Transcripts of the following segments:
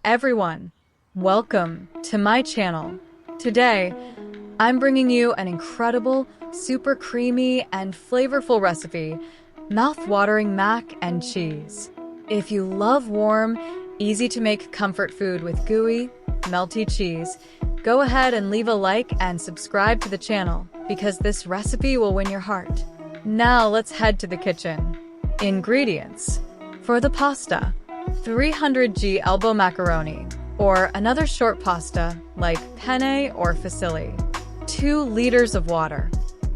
everyone, welcome to my channel. Today, I'm bringing you an incredible, super creamy and flavorful recipe, mouth-watering mac and cheese. If you love warm, easy-to-make comfort food with gooey, melty cheese, go ahead and leave a like and subscribe to the channel because this recipe will win your heart. Now let's head to the kitchen. Ingredients. For the pasta, 300 g elbow macaroni, or another short pasta like penne or fusilli. 2 liters of water.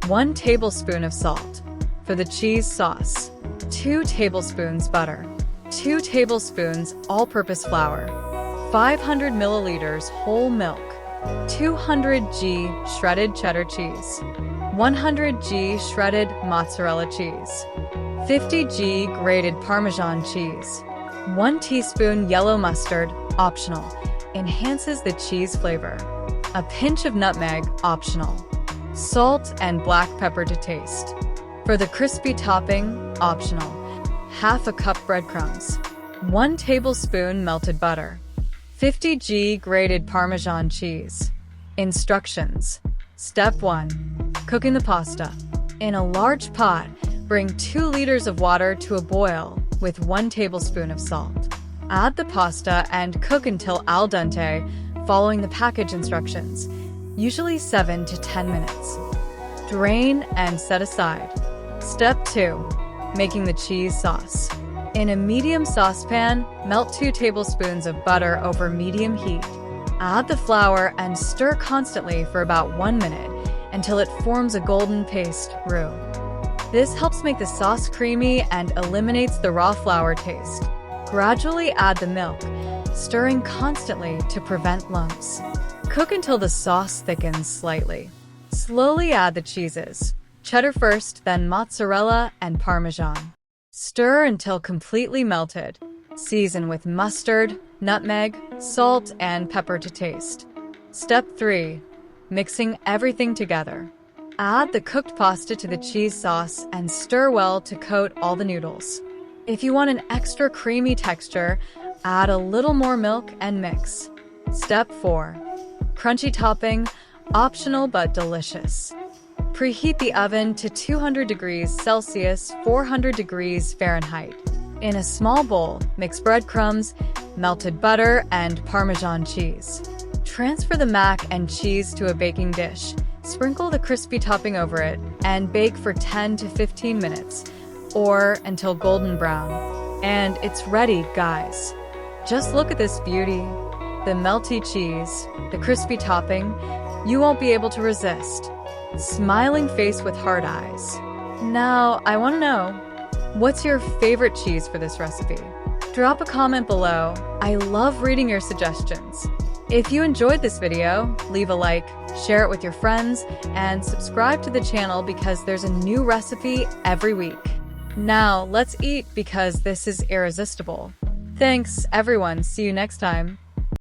1 tablespoon of salt. For the cheese sauce, 2 tablespoons butter. 2 tablespoons all-purpose flour. 500 milliliters whole milk. 200 g shredded cheddar cheese. 100 g shredded mozzarella cheese. 50 g grated Parmesan cheese. 1 teaspoon yellow mustard, optional, enhances the cheese flavor. A pinch of nutmeg, optional. Salt and black pepper to taste. For the crispy topping, optional. Half a cup breadcrumbs. 1 tablespoon melted butter. 50 g grated Parmesan cheese. Instructions. Step 1. Cooking the pasta. In a large pot, bring 2 liters of water to a boil with 1 tablespoon of salt. Add the pasta and cook until al dente, following the package instructions, usually 7 to 10 minutes. Drain and set aside. Step 2. Making the cheese sauce. In a medium saucepan, melt 2 tablespoons of butter over medium heat. Add the flour and stir constantly for about 1 minute until it forms a golden paste roux. This helps make the sauce creamy and eliminates the raw flour taste. Gradually add the milk, stirring constantly to prevent lumps. Cook until the sauce thickens slightly. Slowly add the cheeses. Cheddar first, then mozzarella and Parmesan. Stir until completely melted. Season with mustard, nutmeg, salt, and pepper to taste. Step 3. Mixing everything together. Add the cooked pasta to the cheese sauce and stir well to coat all the noodles. If you want an extra creamy texture, add a little more milk and mix. Step 4. Crunchy topping, optional but delicious. Preheat the oven to 200 degrees Celsius, 400 degrees Fahrenheit. In a small bowl, mix breadcrumbs, melted butter, and Parmesan cheese. Transfer the mac and cheese to a baking dish. Sprinkle the crispy topping over it and bake for 10 to 15 minutes, or until golden brown. And it's ready, guys. Just look at this beauty. The melty cheese, the crispy topping, you won't be able to resist. Smiling face with hard eyes. Now, I want to know, what's your favorite cheese for this recipe? Drop a comment below. I love reading your suggestions. If you enjoyed this video, leave a like, share it with your friends, and subscribe to the channel because there's a new recipe every week. Now, let's eat because this is irresistible. Thanks, everyone. See you next time.